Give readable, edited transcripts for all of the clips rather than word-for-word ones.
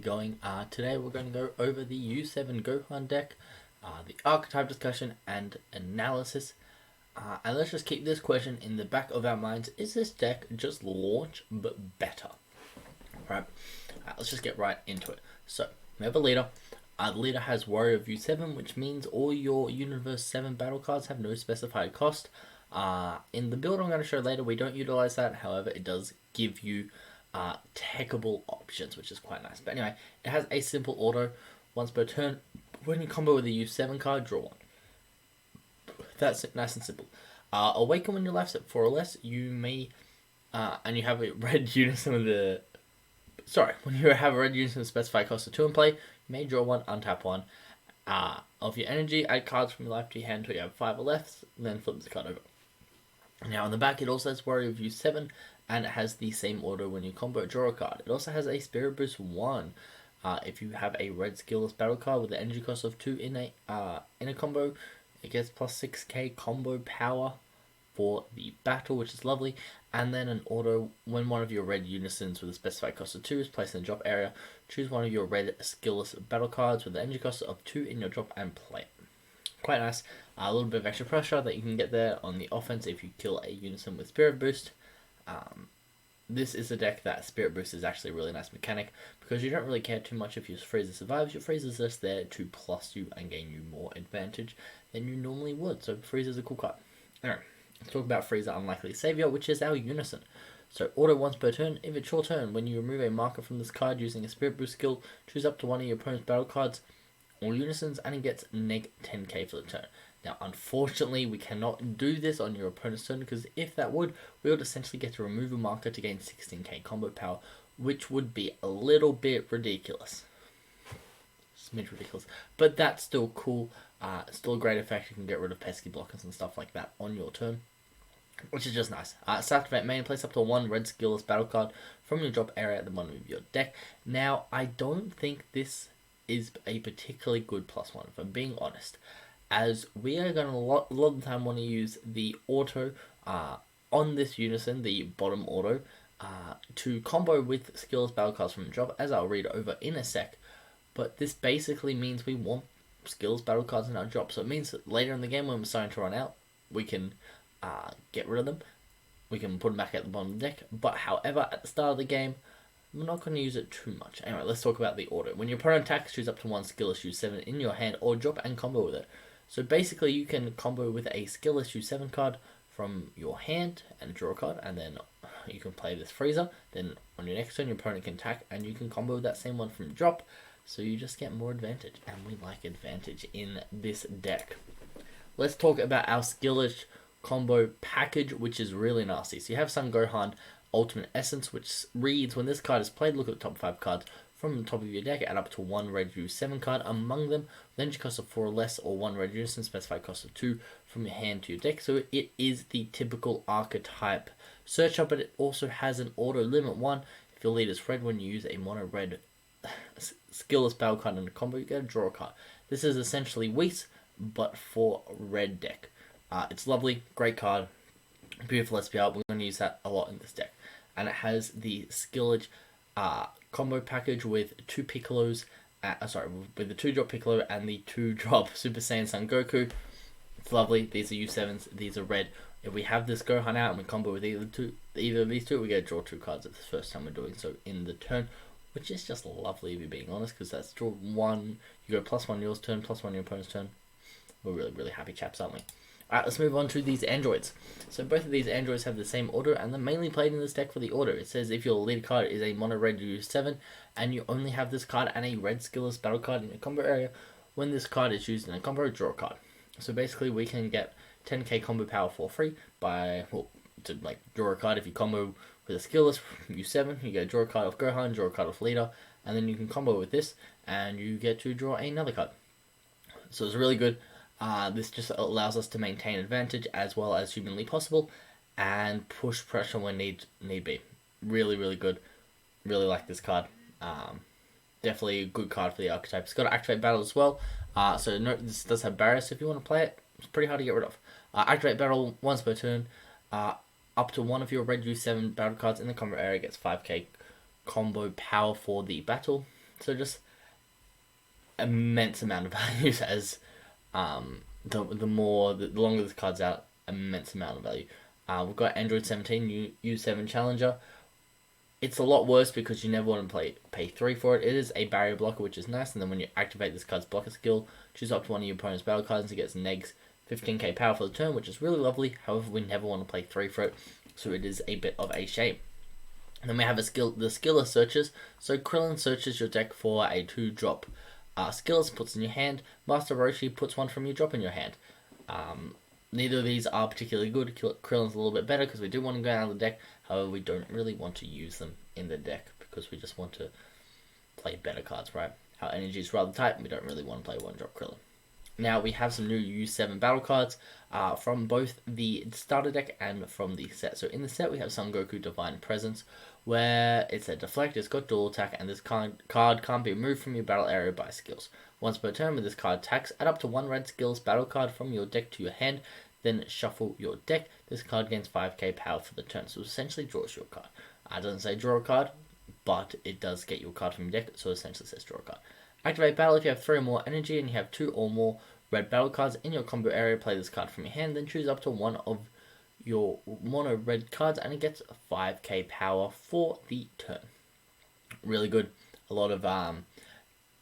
going? Today we're going to go over the U7 Gohan deck, the archetype discussion and analysis. And let's just keep this question in the back of our minds. Is this deck just launch but better? Right. Let's just get right into it. So, we have a leader. The leader has Warrior of U7, which means all your Universe 7 battle cards have no specified cost. In the build I'm going to show later, we don't utilize that. However, it does give you techable options, which is quite nice. But anyway, it has a simple auto. Once per turn, when you combo with a U7 card, draw one. That's nice and simple. Awaken when your life's at 4 or less. You may, and you have a red Unison with the... Sorry, when you have a red Unison with specified cost of 2 in play, you may draw one, untap one. Of your energy, add cards from your life to your hand until you have 5 or less, then flip the card over. Now on the back it also has Warrior of U7, and it has the same order when you combo draw a card. It also has a Spirit Boost 1. If you have a red skillless battle card with the energy cost of 2 in a combo, it gets plus 6k combo power for the battle, which is lovely. And then an auto, when one of your red unisons with a specified cost of 2 is placed in the drop area, choose one of your red skillless battle cards with the energy cost of 2 in your drop and play it. Quite nice. A little bit of extra pressure that you can get there on the offense if you kill a unison with Spirit Boost. This is a deck that Spirit Boost is actually a really nice mechanic because you don't really care too much if your Frieza survives. Your Frieza's just there to plus you and gain you more advantage than you normally would. So Frieza's a cool card. Alright, let's talk about Frieza Unlikely Savior, which is our Unison. So auto once per turn. If it's your turn, when you remove a marker from this card using a Spirit Boost skill, choose up to one of your opponent's battle cards or unisons and it gets neg 10k for the turn. Now, unfortunately, we cannot do this on your opponent's turn because if that would, we would essentially get to remove a marker to gain 16k combo power, which would be a little bit ridiculous. Smidge ridiculous. But that's still cool. Still a great effect. You can get rid of pesky blockers and stuff like that on your turn, which is just nice. Activate main, place up to one red skillless battle card from your drop area at the bottom of your deck. Now, I don't think this is a particularly good +1, if I'm being honest, as we are going to a lot of the time want to use the auto on this unison, the bottom auto, to combo with skills battle cards from the drop, as I'll read over in a sec. But this basically means we want skills battle cards in our drop, so it means that later in the game when we're starting to run out, we can get rid of them. We can put them back at the bottom of the deck, but however, at the start of the game, we're not going to use it too much. Anyway, let's talk about the auto. When your opponent attacks, choose up to one skillless U7 in your hand or drop and combo with it. So basically, you can combo with a skillless U7 card from your hand and draw a card, and then you can play this Frieza. Then on your next turn, your opponent can attack, and you can combo with that same one from drop. So you just get more advantage, and we like advantage in this deck. Let's talk about our skillless combo package, which is really nasty. So you have Son Gohan Ultimate Essence, which reads, when this card is played, look at the top 5 cards from the top of your deck, add up to one red U7 card among them, with energy cost of 4 or less, or one red unison, specified cost of 2 from your hand to your deck. So it is the typical archetype searcher, but it also has an auto limit 1. If your lead is red, when you use a mono red skillless battle card in a combo, you get a draw card. This is essentially Whis, but for red deck. It's lovely, great card, beautiful SPR. We're going to use that a lot in this deck. And it has the skillage combo package with 2 Piccolos, with the 2-drop Piccolo and the 2-drop Super Saiyan Son Goku. It's lovely. These are U7s, these are red. If we have this Gohan out and we combo with either of these two, we get to draw 2 cards at the first time we're doing so in the turn, which is just lovely if you're being honest, because that's draw 1, you go +1 yours turn, +1 your opponent's turn. We're really, really happy chaps, aren't we? Alright, let's move on to these androids. So both of these androids have the same order, and they're mainly played in this deck for the order. It says if your lead card is a mono red U7, and you only have this card and a red skillless battle card in your combo area, when this card is used in a combo, draw a card. So basically we can get 10k combo power for free by, to draw a card. If you combo with a skillless U7, you get draw a card of Gohan, draw a card of Leader, and then you can combo with this, and you get to draw another card. So it's really good. This just allows us to maintain advantage as well as humanly possible and push pressure when need be. Really, really good. Really like this card. Definitely a good card for the archetype. It's got to activate battle as well. So note this does have barriers, so if you want to play it, it's pretty hard to get rid of. Activate battle once per turn. Up to one of your red U7 battle cards in the combat area gets 5k combo power for the battle. So just immense amount of values as the longer this card's out, immense amount of value. We've got Android 17 U7 Challenger. It's a lot worse because you never want to pay 3 for it. It is a barrier blocker, which is nice, and then when you activate this card's blocker skill, choose up to one of your opponent's battle cards and it gets negs 15k power for the turn, which is really lovely. However, we never want to play 3 for it, so it is a bit of a shame. And then we have the Skiller Searches. So Krillin searches your deck for a 2-drop Skillers, puts in your hand. Master Roshi puts one from your drop in your hand. Neither of these are particularly good. Krillin's a little bit better because we do want to go out of the deck. However, we don't really want to use them in the deck because we just want to play better cards, right? Our energy is rather tight and we don't really want to play 1-drop Krillin. Now we have some new U7 battle cards from both the starter deck and from the set. So in the set we have Son Goku Divine Presence, where it's a deflect, it's got dual attack, and this card can't be removed from your battle area by skills. Once per turn, when this card attacks, add up to 1 red skills battle card from your deck to your hand, then shuffle your deck. This card gains 5k power for the turn, so essentially draws your card. It doesn't say draw a card, but it does get your card from your deck, so it essentially says draw a card. Activate battle if you have 3 or more energy and you have 2 or more red battle cards in your combo area. Play this card from your hand, then choose up to one of your mono red cards and it gets 5k power for the turn. Really good. A lot of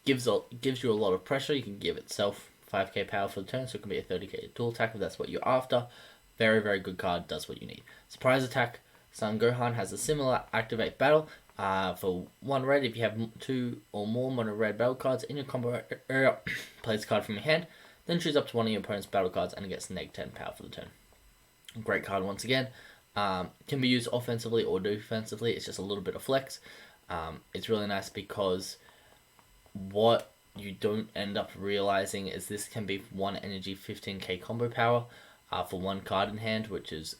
gives you a lot of pressure. You can give itself 5k power for the turn, so it can be a 30k dual attack if that's what you're after. Very, very good card, does what you need. Surprise attack. Son Gohan has a similar activate battle. For 1 red, if you have 2 or more mono red battle cards in your combo area, play this card from your hand, then choose up to one of your opponent's battle cards and it gets neg 10 power for the turn. Great card once again. Can be used offensively or defensively. It's just a little bit of flex. It's really nice because what you don't end up realizing is this can be 1 energy 15k combo power for 1 card in hand, which is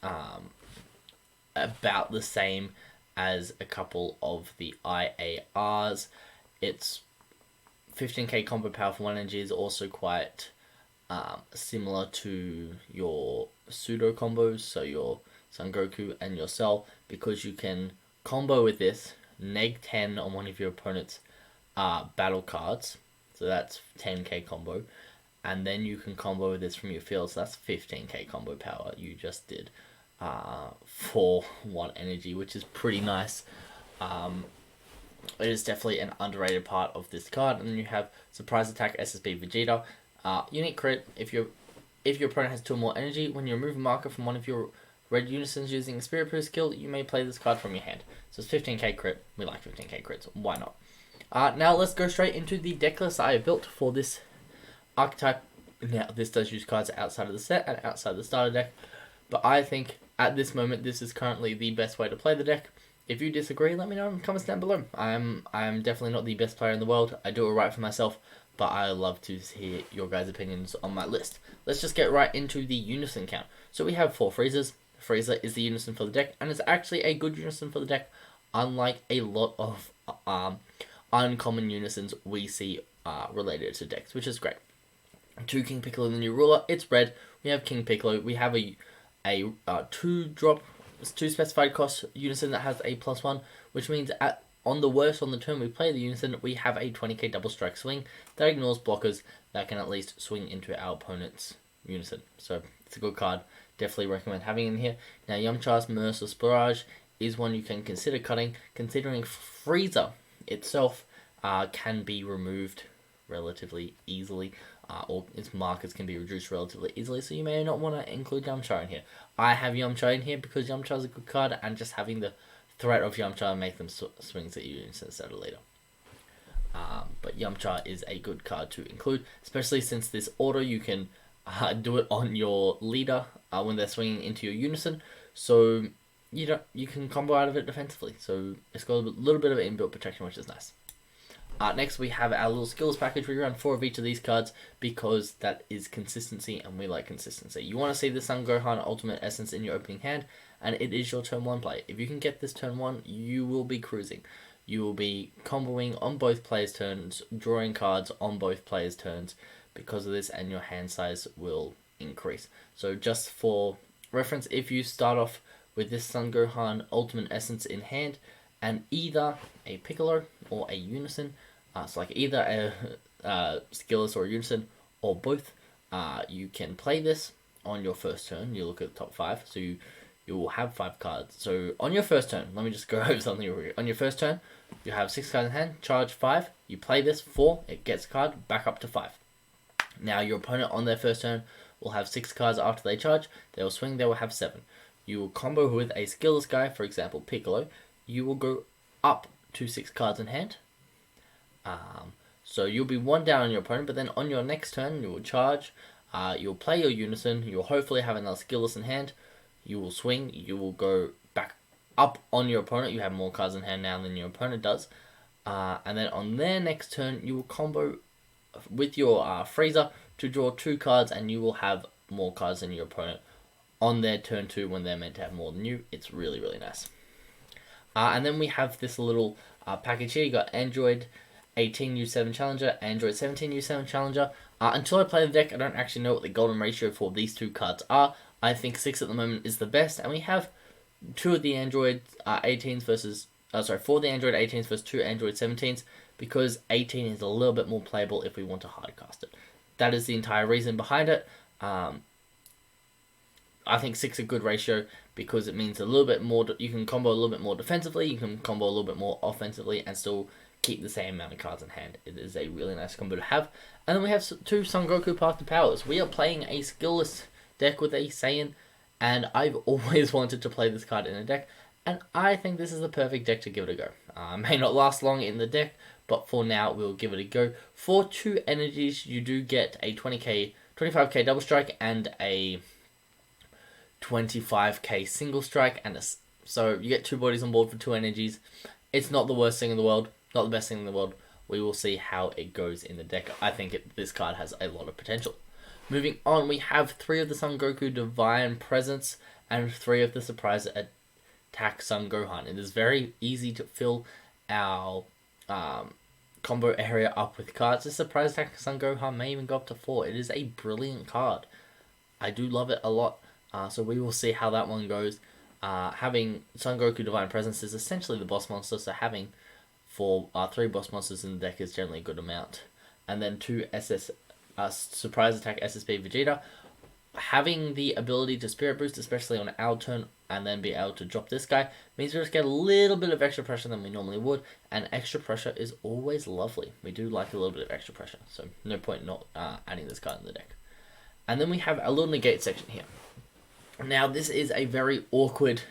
about the same as a couple of the IARs. It's 15k combo power for 1 energy is also quite similar to your pseudo combos, so your Son Goku and your Cell, because you can combo with this, neg 10 on one of your opponent's battle cards, so that's 10k combo, and then you can combo with this from your field, so that's 15k combo power you just did for 1 energy, which is pretty nice. It is definitely an underrated part of this card. And then you have Surprise Attack SSB Vegeta. Unique crit. If your opponent has 2 or more energy, when you remove a marker from one of your red Unisons using a Spirit Boost skill, you may play this card from your hand. So it's 15k crit. We like 15k crits. Why not? Now let's go straight into the deck list I have built for this archetype. Now this does use cards outside of the set and outside the starter deck, but I think at this moment this is currently the best way to play the deck. If you disagree, let me know in the comments down below. I'm definitely not the best player in the world. I do it right for myself, but I love to hear your guys' opinions on my list. Let's just get right into the Unison count. So we have 4 Freezers. Frieza is the Unison for the deck, and it's actually a good Unison for the deck, unlike a lot of uncommon Unisons we see related to decks, which is great. 2 King Piccolo, the new ruler. It's red. We have King Piccolo. We have a 2-drop, 2 specified cost Unison that has a +1, which means on the worst on the turn we play the Unison, we have a 20k double strike swing that ignores blockers that can at least swing into our opponent's Unison. So it's a good card. Definitely recommend having in here. Now Yamcha's Merciless Barrage is one you can consider cutting, considering Frieza itself can be removed relatively easily, or its markers can be reduced relatively easily, so you may not want to include Yamcha in here. I have Yamcha in here because Yamcha is a good card, and just having the threat of Yamcha make them swings at you instead of later. But Yamcha is a good card to include, especially since this auto you can do it on your leader when they're swinging into your Unison, so you can combo out of it defensively. So it's got a little bit of inbuilt protection, which is nice. Next we have our little skills package. We run 4 of each of these cards because that is consistency and we like consistency. You want to see the Son Gohan Ultimate Essence in your opening hand, and it is your turn 1 play. If you can get this turn 1, you will be cruising. You will be comboing on both players' turns, drawing cards on both players' turns because of this, and your hand size will increase. So just for reference, if you start off with this Son Gohan Ultimate Essence in hand, and either a Piccolo or a Unison, so like either a Skillers or a Unison or both, you can play this on your first turn. You look at the top 5, so you will have 5 cards. So on your first turn, let me just go over something real quick. On your first turn, you have 6 cards in hand, charge 5, you play this 4, it gets a card, back up to 5. Now your opponent on their first turn will have 6 cards after they charge, they will swing, they will have 7. You will combo with a skillless guy, for example Piccolo, you will go up to 6 cards in hand. So you'll be 1 down on your opponent, but then on your next turn you will charge, you'll play your Unison, you'll hopefully have another skillless in hand, you will swing, you will go back up on your opponent, you have more cards in hand now than your opponent does, and then on their next turn you will combo with your Freezer to draw 2 cards, and you will have more cards than your opponent on their turn 2 when they're meant to have more than you. It's really, really nice. And then we have this little package here. You got Android 18 U7 Challenger, Android 17 U7 Challenger. Until I play the deck, I don't actually know what the golden ratio for these 2 cards are. I think 6 at the moment is the best, and we have 2 of the Android 18s versus 4 the Android 18s versus 2 Android 17s, because 18 is a little bit more playable if we want to hardcast it. That is the entire reason behind it. I think 6 is a good ratio because it means a little bit more. You can combo a little bit more defensively, you can combo a little bit more offensively, and still keep the same amount of cards in hand. It is a really nice combo to have. And then we have 2 Son Goku Path to Powers. We are playing a skillless deck with a Saiyan, and I've always wanted to play this card in a deck, and I think this is the perfect deck to give it a go. May not last long in the deck, but for now we'll give it a go. For 2 energies, you do get a 25k double strike and a 25k single strike, and so you get 2 bodies on board for 2 energies. It's not the worst thing in the world, not the best thing in the world. We will see how it goes in the deck. I think this card has a lot of potential. Moving on, we have 3 of the Son Goku Divine Presence and 3 of the Surprise Attack Son Gohan. It is very easy to fill our combo area up with cards. The Surprise Attack Son Gohan may even go up to 4. It is a brilliant card. I do love it a lot. So we will see how that one goes. Having Son Goku Divine Presence is essentially the boss monster, so having 3 boss monsters in the deck is generally a good amount. And then 2 Surprise Attack SSB Vegeta. Having the ability to Spirit Boost, especially on our turn, and then be able to drop this guy, means we just get a little bit of extra pressure than we normally would, and extra pressure is always lovely. We do like a little bit of extra pressure, so no point not adding this card in the deck. And then we have a little negate section here. Now this is a very awkward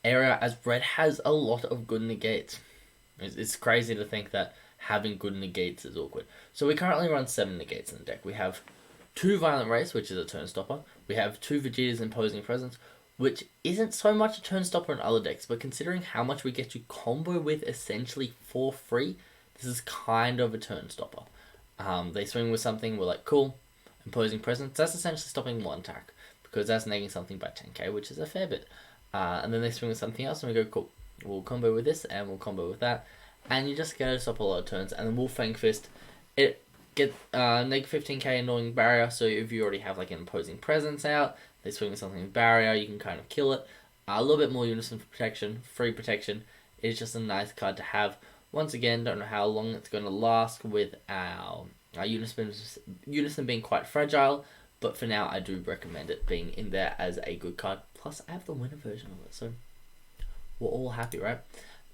area, as Red has a lot of good negates. It's crazy to think that having good negates is awkward. So we currently run 7 negates in the deck. We have 2 Violent Race, which is a turn stopper. We have 2 Vegeta's Imposing Presence, which isn't so much a turn stopper in other decks, but considering how much we get to combo with essentially for free, this is kind of a turn stopper. They swing with something, we're like, cool, Imposing Presence, that's essentially stopping 1 attack, because that's negating something by 10k, which is a fair bit. And then they swing with something else, and we go, cool, we'll combo with this, and we'll combo with that, and you just get to stop a lot of turns. And then Wolf Fang Fist, it get negative 15k Annoying Barrier, so if you already have like an Imposing Presence out, they swing with something with Barrier, you can kind of kill it. A little bit more Unison for protection, free protection, is just a nice card to have. Once again, don't know how long it's going to last with our Unison being quite fragile, but for now I do recommend it being in there as a good card. Plus I have the winner version of it, so we're all happy, right?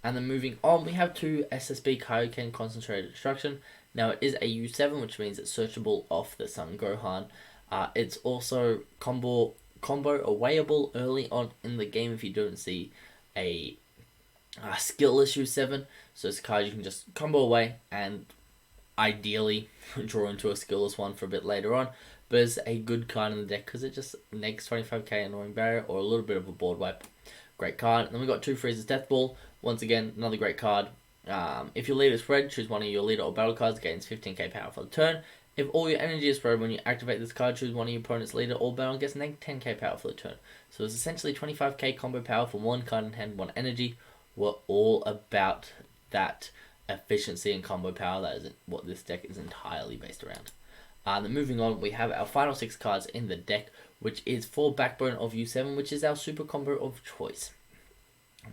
And then moving on, we have 2 SSB Kaioken Concentrated Destruction. Now it is a U7, which means it's searchable off the Son Gohan. It's also combo awayable early on in the game if you don't see a skillless U7. So it's a card you can just combo away and ideally draw into a skillless one for a bit later on. But it's a good card in the deck because it just negs 25k Annoying Barrier or a little bit of a board wipe. Great card. And then we got 2 Frieza's Death Ball. Once again, another great card. If your leader is red, choose one of your leader or battle cards, gains 15k power for the turn. If all your energy is red when you activate this card, choose one of your opponent's leader or battle, gets negative 10k power for the turn. So it's essentially 25k combo power for 1 card in hand, 1 energy. We're all about that efficiency and combo power. That is what this deck is entirely based around. Then moving on, we have our final 6 cards in the deck, which is for Backbone of U7, which is our super combo of choice.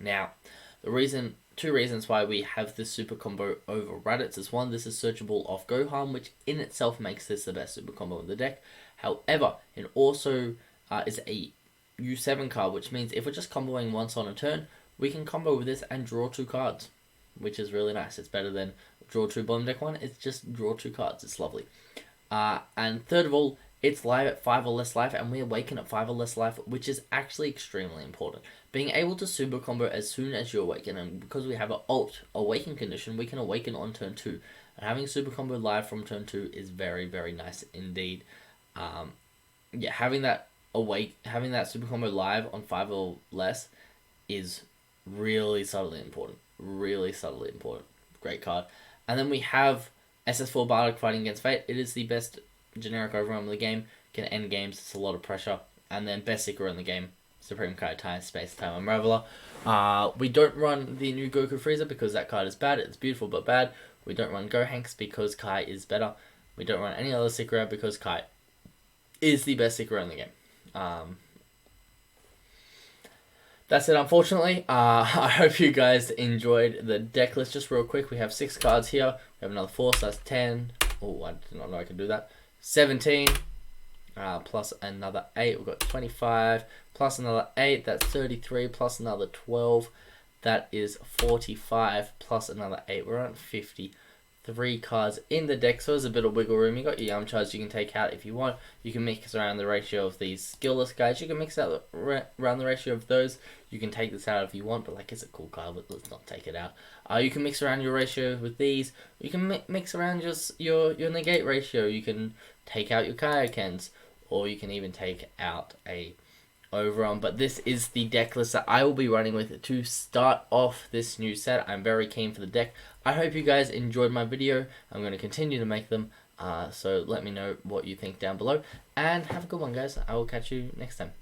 Now, Two reasons why we have this super combo over Raditz is one, this is searchable off Gohan, which in itself makes this the best super combo in the deck. However, it also is a U7 card, which means if we're just comboing once on a turn, we can combo with this and draw 2 cards, which is really nice. It's better than draw 2 bottom deck 1. It's just draw 2 cards. It's lovely. And third of all, it's live at 5 or less life, and we awaken at 5 or less life, which is actually extremely important. Being able to super combo as soon as you awaken, and because we have an alt awaken condition, we can awaken on turn 2. And having super combo live from turn 2 is very, very nice indeed. Yeah, having that super combo live on 5 or less is really subtly important. Really subtly important. Great card. And then we have SS4 Bardock fighting against Fate. It is the best generic overwhelm in the game. Can end games. It's a lot of pressure. And then best Seeker in the game. Supreme Kaitai, Space Time Unraveler. We don't run the new Goku Frieza because that card is bad. It's beautiful but bad. We don't run Gohanks because Kai is better. We don't run any other Seeker because Kai is the best Seeker in the game. That's it, unfortunately. I hope you guys enjoyed the deck list. Just real quick, we have 6 cards here. We have another 4, so that's 10. Oh, I did not know I could do that. 17. Plus another 8. We've got 25. Plus another 8. That's 33. Plus another 12. That is 45. Plus another 8. We're on 53 cards in the deck, so there's a bit of wiggle room. You got your Yamchas you can take out if you want. You can mix around the ratio of these skillless guys. You can mix out around the ratio of those. You can take this out if you want, but like it's a cool card, but let's not take it out. You can mix around your ratio with these. You can mix around just your negate ratio. You can take out your Kayakens, or you can even take out a Overarm. But this is the deck list that I will be running with to start off this new set. I'm very keen for the deck. I hope you guys enjoyed my video. I'm going to continue to make them. So let me know what you think down below. And have a good one, guys. I will catch you next time.